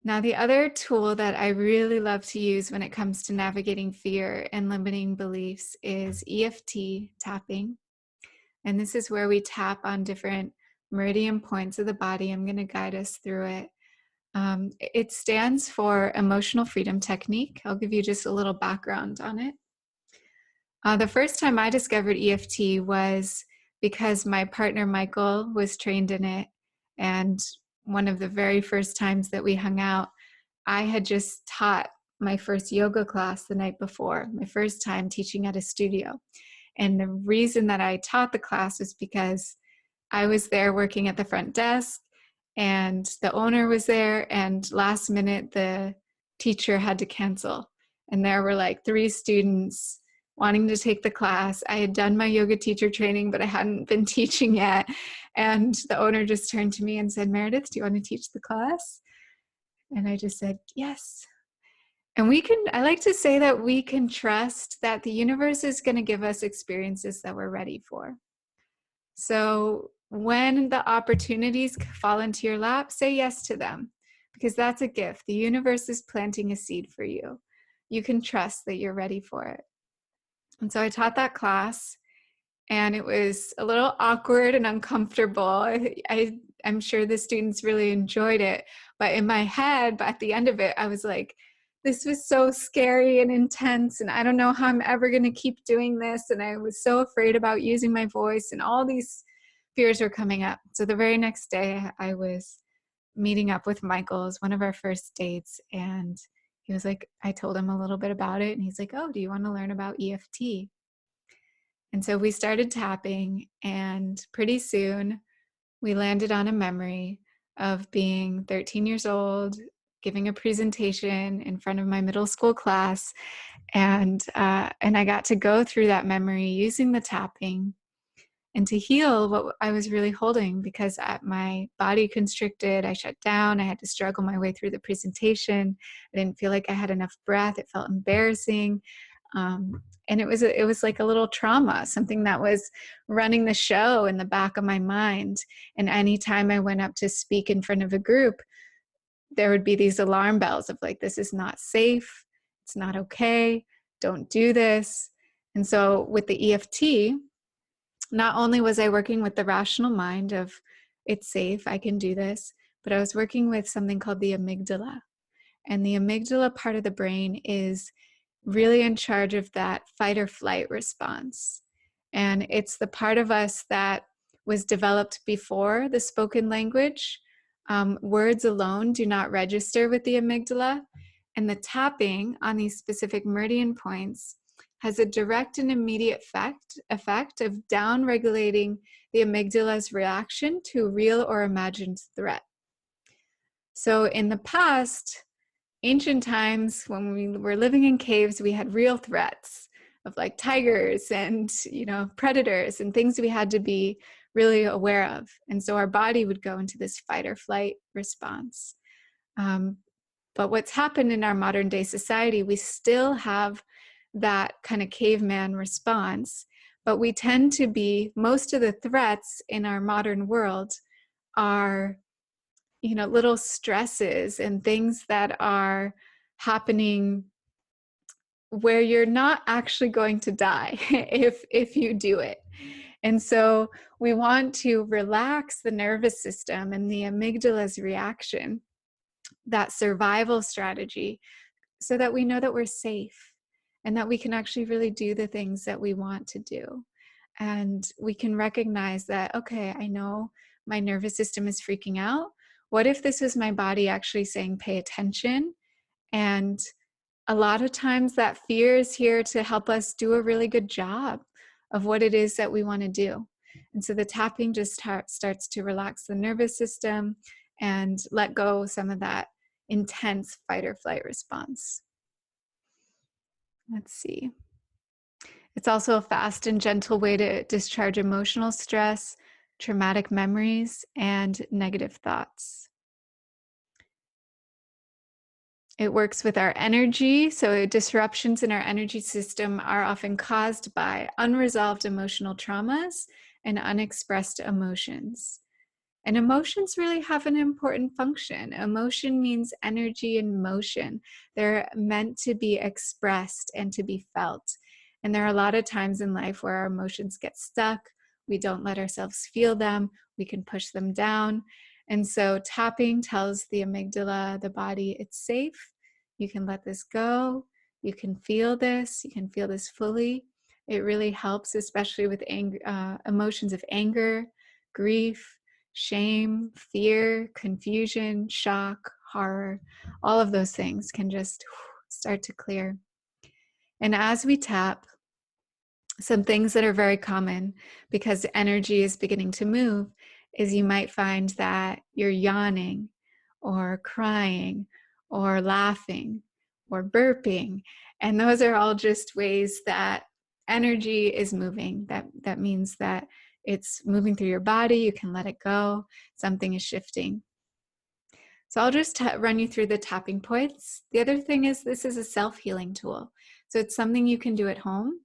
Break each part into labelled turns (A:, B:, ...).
A: Now, the other tool that I really love to use when it comes to navigating fear and limiting beliefs is EFT tapping. And this is where we tap on different meridian points of the body. I'm going to guide us through it. It stands for Emotional Freedom Technique. I'll give you just a little background on it. The first time I discovered EFT was because my partner Michael was trained in it. And one of the very first times that we hung out, I had just taught my first yoga class the night before, my first time teaching at a studio. And the reason that I taught the class was because I was there working at the front desk and the owner was there, and last minute the teacher had to cancel. And there were like 3 students wanting to take the class. I had done my yoga teacher training, but I hadn't been teaching yet. And the owner just turned to me and said, "Meredith, do you want to teach the class?" And I just said, "Yes." And I like to say that we can trust that the universe is going to give us experiences that we're ready for. So when the opportunities fall into your lap, say yes to them, because that's a gift. The universe is planting a seed for you. You can trust that you're ready for it. And so I taught that class, and it was a little awkward and uncomfortable. I'm sure the students really enjoyed it. But in my head, at the end of it, I was like, this was so scary and intense, and I don't know how I'm ever going to keep doing this. And I was so afraid about using my voice, and all these fears were coming up. So the very next day, I was meeting up with Michael. It was one of our first dates, and he was like, I told him a little bit about it, and he's like, "Oh, do you want to learn about EFT?" And so we started tapping, and pretty soon we landed on a memory of being 13 years old, giving a presentation in front of my middle school class, and I got to go through that memory using the tapping and to heal what I was really holding, because my body constricted, I shut down, I had to struggle my way through the presentation. I didn't feel like I had enough breath. It felt embarrassing. And it was like a little trauma, something that was running the show in the back of my mind. And anytime I went up to speak in front of a group, there would be these alarm bells of like, this is not safe, it's not okay, don't do this. And so with the EFT, not only was I working with the rational mind of it's safe, I can do this, but I was working with something called the amygdala. And the amygdala part of the brain is really in charge of that fight or flight response. And it's the part of us that was developed before the spoken language. Words alone do not register with the amygdala. And the tapping on these specific meridian points has a direct and immediate effect of down-regulating the amygdala's reaction to a real or imagined threat. So in the past, ancient times, when we were living in caves, we had real threats of like tigers and, predators and things we had to be really aware of. And so our body would go into this fight or flight response. But what's happened in our modern day society, we still have that kind of caveman response, but we tend to be, most of the threats in our modern world are little stresses and things that are happening where you're not actually going to die if you do it. And so we want to relax the nervous system and the amygdala's reaction, that survival strategy, so that we know that we're safe and that we can actually really do the things that we want to do. And we can recognize that, okay, I know my nervous system is freaking out. What if this is my body actually saying, pay attention? And a lot of times that fear is here to help us do a really good job of what it is that we want to do. And so the tapping just starts to relax the nervous system and let go some of that intense fight or flight response. Let's see. It's also a fast and gentle way to discharge emotional stress, traumatic memories, and negative thoughts. It works with our energy. So disruptions in our energy system are often caused by unresolved emotional traumas and unexpressed emotions. And emotions really have an important function. Emotion means energy and motion. They're meant to be expressed and to be felt. And there are a lot of times in life where our emotions get stuck. We don't let ourselves feel them. We can push them down. And so tapping tells the amygdala, the body, it's safe. You can let this go. You can feel this. You can feel this fully. It really helps, especially with emotions of anger, grief, shame, fear, confusion, shock, horror. All of those things can just start to clear. And as we tap, some things that are very common because energy is beginning to move is you might find that you're yawning or crying or laughing or burping. And those are all just ways that energy is moving. That means that it's moving through your body. You can let it go. Something is shifting. So I'll just run you through the tapping points. The other thing is this is a self-healing tool. So it's something you can do at home.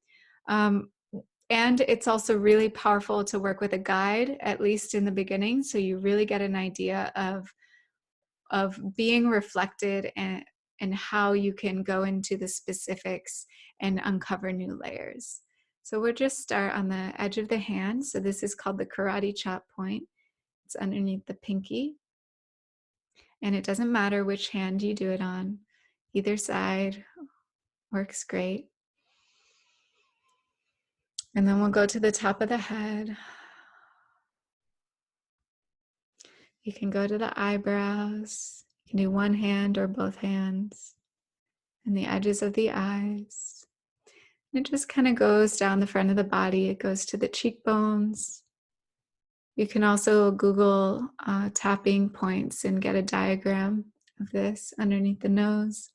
A: And it's also really powerful to work with a guide, at least in the beginning, so you really get an idea of being reflected and how you can go into the specifics and uncover new layers. So we'll just start on the edge of the hand. So this is called the karate chop point. It's underneath the pinky. And it doesn't matter which hand you do it on. Either side works great. And then we'll go to the top of the head. You can go to the eyebrows. You can do one hand or both hands. And the edges of the eyes. And it just kind of goes down the front of the body. It goes to the cheekbones. You can also Google tapping points and get a diagram of this underneath the nose.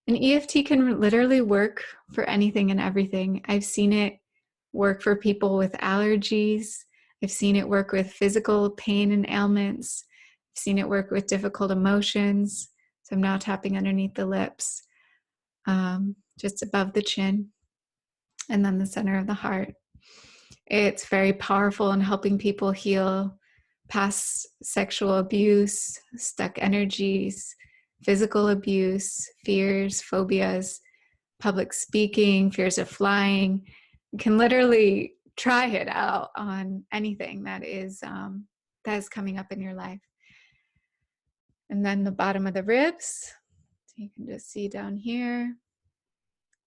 A: And EFT can literally work for anything and everything. I've seen it work for people with allergies. I've seen it work with physical pain and ailments. I've seen it work with difficult emotions. So I'm now tapping underneath the lips, just above the chin, and then the center of the heart. It's very powerful in helping people heal past sexual abuse, stuck energies, physical abuse, fears, phobias, public speaking, fears of flying. You can literally try it out on anything that is coming up in your life. And then the bottom of the ribs, so you can just see down here,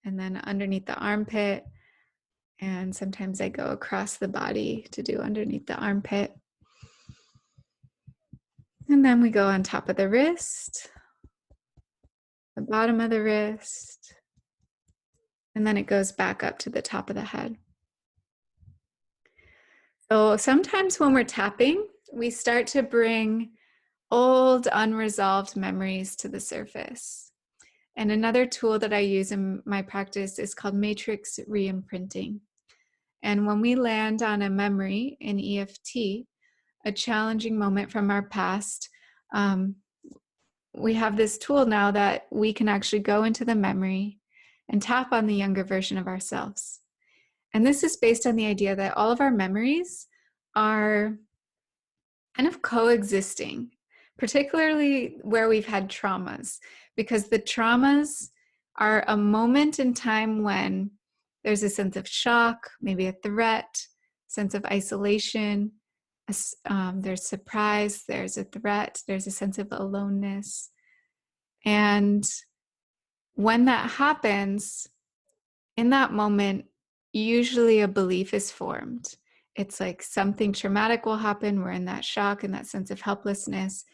A: and then underneath the armpit. And sometimes I go across the body to do underneath the armpit. And then we go on top of the wrist, the bottom of the wrist, and then it goes back up to the top of the head. So sometimes when we're tapping, we start to bring old unresolved memories to the surface. And another tool that I use in my practice is called matrix re-imprinting. And when we land on a memory in EFT, a challenging moment from our past, we have this tool now that we can actually go into the memory and tap on the younger version of ourselves. And this is based on the idea that all of our memories are kind of coexisting, particularly where we've had traumas, because the traumas are a moment in time when there's a sense of shock, maybe a threat, sense of isolation, there's surprise, there's a threat, there's a sense of aloneness. And when that happens, in that moment, usually a belief is formed. It's like something traumatic will happen. We're in that shock and that sense of helplessness.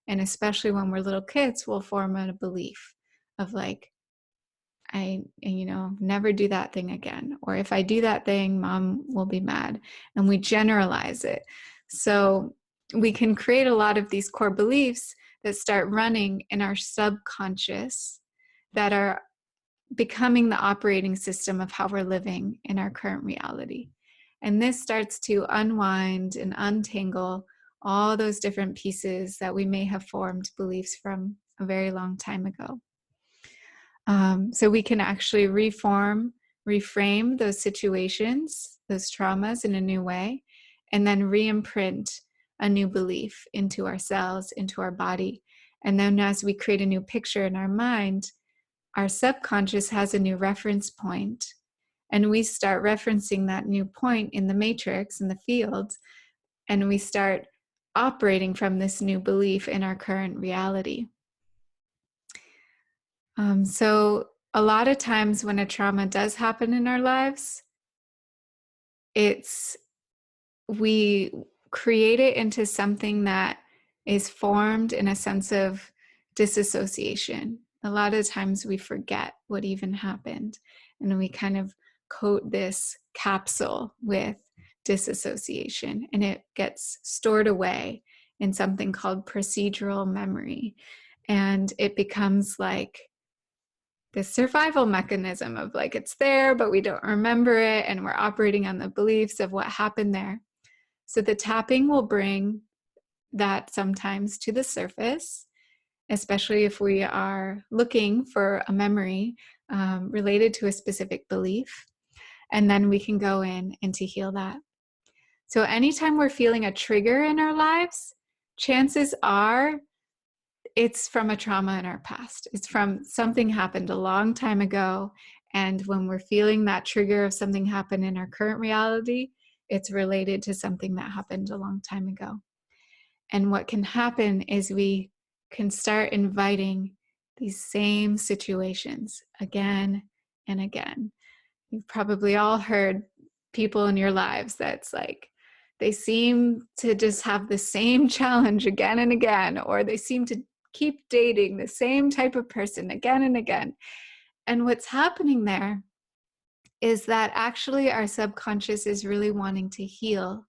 A: And especially when we're little kids, we'll form a belief of like, never do that thing again. Or if I do that thing, mom will be mad. And we generalize it. So we can create a lot of these core beliefs that start running in our subconscious that are becoming the operating system of how we're living in our current reality. And this starts to unwind and untangle all those different pieces that we may have formed beliefs from a very long time ago. So we can actually reframe those situations, those traumas in a new way, and then re-imprint a new belief into ourselves, into our body. And then as we create a new picture in our mind, our subconscious has a new reference point, and we start referencing that new point in the matrix, in the field, and we start operating from this new belief in our current reality. So a lot of times when a trauma does happen in our lives, we create it into something that is formed in a sense of disassociation. A lot of times we forget what even happened, and we kind of coat this capsule with disassociation, and it gets stored away in something called procedural memory. And it becomes like this survival mechanism of like, it's there, but we don't remember it, and we're operating on the beliefs of what happened there. So the tapping will bring that sometimes to the surface, especially if we are looking for a memory related to a specific belief. And then we can go in and to heal that. So anytime we're feeling a trigger in our lives, chances are it's from a trauma in our past. It's from something happened a long time ago. And when we're feeling that trigger of something happened in our current reality, it's related to something that happened a long time ago. And what can happen is we can start inviting these same situations again and again. You've probably all heard people in your lives that's like, they seem to just have the same challenge again and again, or they seem to keep dating the same type of person again and again. And what's happening there is that actually our subconscious is really wanting to heal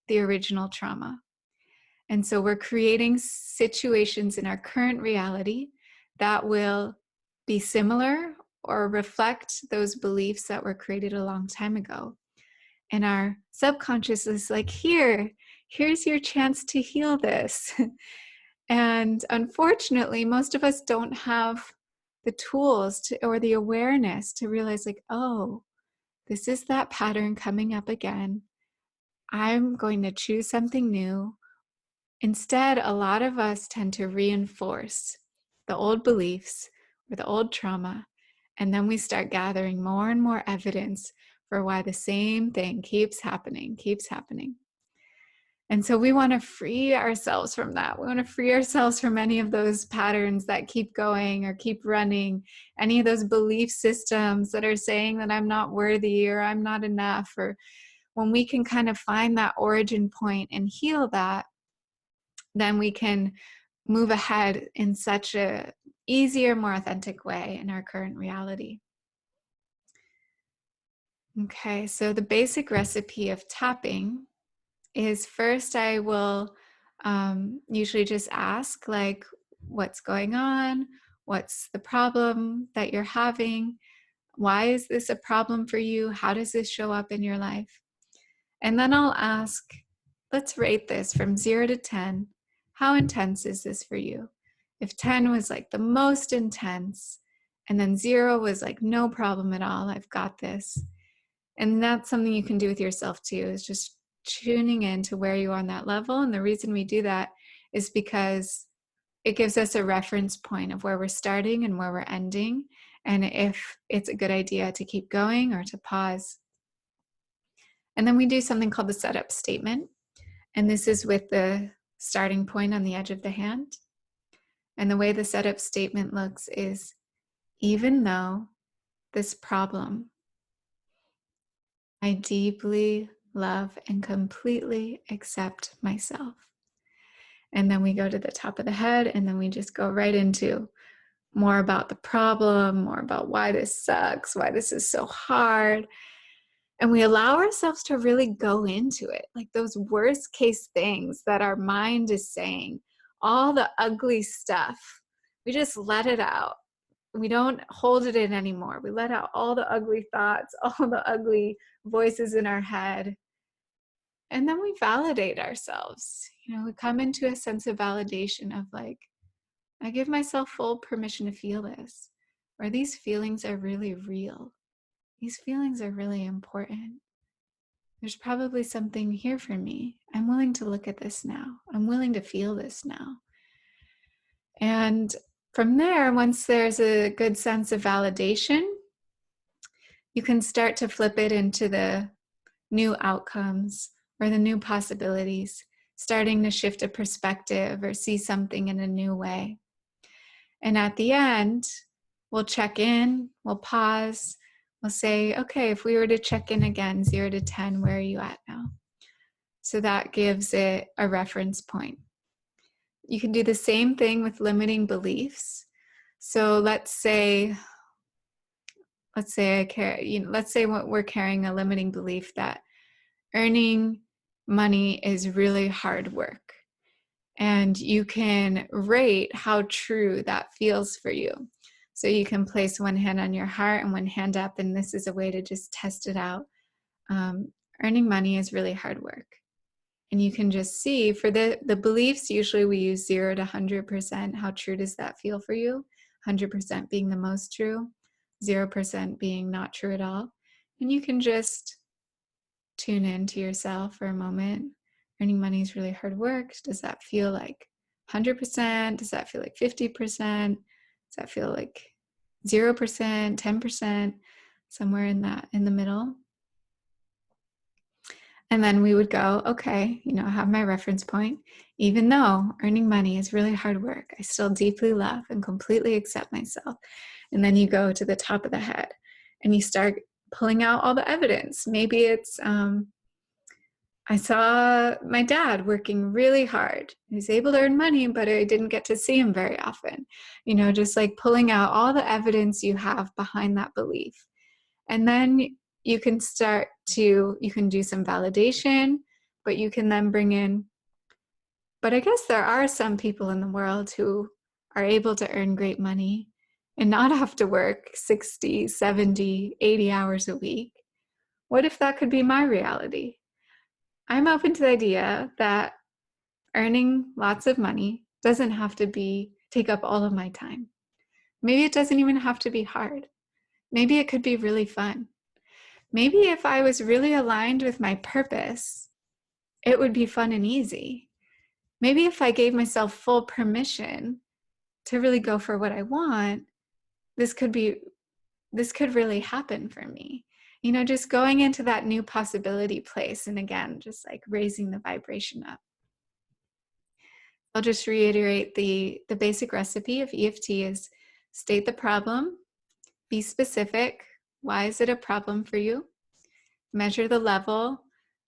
A: the original trauma. And so we're creating situations in our current reality that will be similar or reflect those beliefs that were created a long time ago. And our subconscious is like, here's your chance to heal this. And unfortunately, most of us don't have the tools or the awareness to realize like, oh, this is that pattern coming up again. I'm going to choose something new. Instead, a lot of us tend to reinforce the old beliefs or the old trauma, and then we start gathering more and more evidence for why the same thing keeps happening. And so we want to free ourselves from that. We want to free ourselves from any of those patterns that keep going or keep running, any of those belief systems that are saying that I'm not worthy or I'm not enough. Or when we can kind of find that origin point and heal that, then we can move ahead in such a easier, more authentic way in our current reality. Okay, so the basic recipe of tapping is first I will usually just ask like, what's going on? What's the problem that you're having? Why is this a problem for you? How does this show up in your life? And then I'll ask, let's rate this from 0 to 10. How intense is this for you? If 10 was like the most intense, and then 0 was like no problem at all, I've got this. And that's something you can do with yourself too, is just tuning in to where you are on that level. And the reason we do that is because it gives us a reference point of where we're starting and where we're ending, and if it's a good idea to keep going or to pause. And then we do something called the setup statement. And this is with the starting point on the edge of the hand. And the way the setup statement looks is, even though this problem, I deeply love and completely accept myself. And then we go to the top of the head, and then we just go right into more about the problem, more about why this sucks, why this is so hard. And we allow ourselves to really go into it, like those worst case things that our mind is saying, all the ugly stuff. We just let it out. We don't hold it in anymore. We let out all the ugly thoughts, all the ugly voices in our head. And then we validate ourselves. We come into a sense of validation of like, I give myself full permission to feel this, or these feelings are really real. These feelings are really important. there's probably something here for me. I'm willing to look at this now. I'm willing to feel this now. And from there, once there's a good sense of validation, you can start to flip it into the new outcomes or the new possibilities, starting to shift a perspective or see something in a new way. And at the end, we'll check in, we'll pause, we'll say, okay, if we were to check in again, 0 to 10, where are you at now? So that gives it a reference point. You can do the same thing with limiting beliefs. So let's say we're carrying a limiting belief that earning money is really hard work. And you can rate how true that feels for you. So you can place one hand on your heart and one hand up, and this is a way to just test it out. Earning money is really hard work. And you can just see for the beliefs, usually we use 0 to 100%. How true does that feel for you? 100% being the most true, 0% being not true at all. And you can just tune in to yourself for a moment. Earning money is really hard work. Does that feel like 100%? Does that feel like 50%? Does that feel like 0%, 10%, somewhere in the middle? And then we would go, okay, I have my reference point. Even though earning money is really hard work, I still deeply love and completely accept myself. And then you go to the top of the head and you start pulling out all the evidence. Maybe it's, I saw my dad working really hard. He's able to earn money, but I didn't get to see him very often. Just like pulling out all the evidence you have behind that belief. And then you can do some validation, but you can then bring in, but I guess there are some people in the world who are able to earn great money and not have to work 60, 70, 80 hours a week. What if that could be my reality? I'm open to the idea that earning lots of money doesn't have to take up all of my time. Maybe it doesn't even have to be hard. Maybe it could be really fun. Maybe if I was really aligned with my purpose, it would be fun and easy. Maybe if I gave myself full permission to really go for what I want, this could really happen for me. Just going into that new possibility place. And again, just like raising the vibration up. I'll just reiterate the basic recipe of EFT is state the problem, be specific. Why is it a problem for you? Measure the level,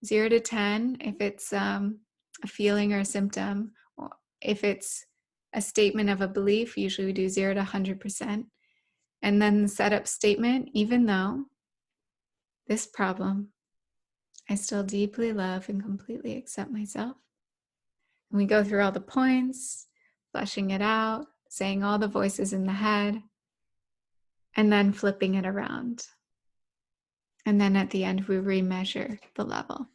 A: 0 to 10, if it's a feeling or a symptom. If it's a statement of a belief, usually we do 0 to 100%. And then the setup statement, even though this problem, I still deeply love and completely accept myself. And we go through all the points, fleshing it out, saying all the voices in the head, and then flipping it around. And then at the end, we remeasure the level.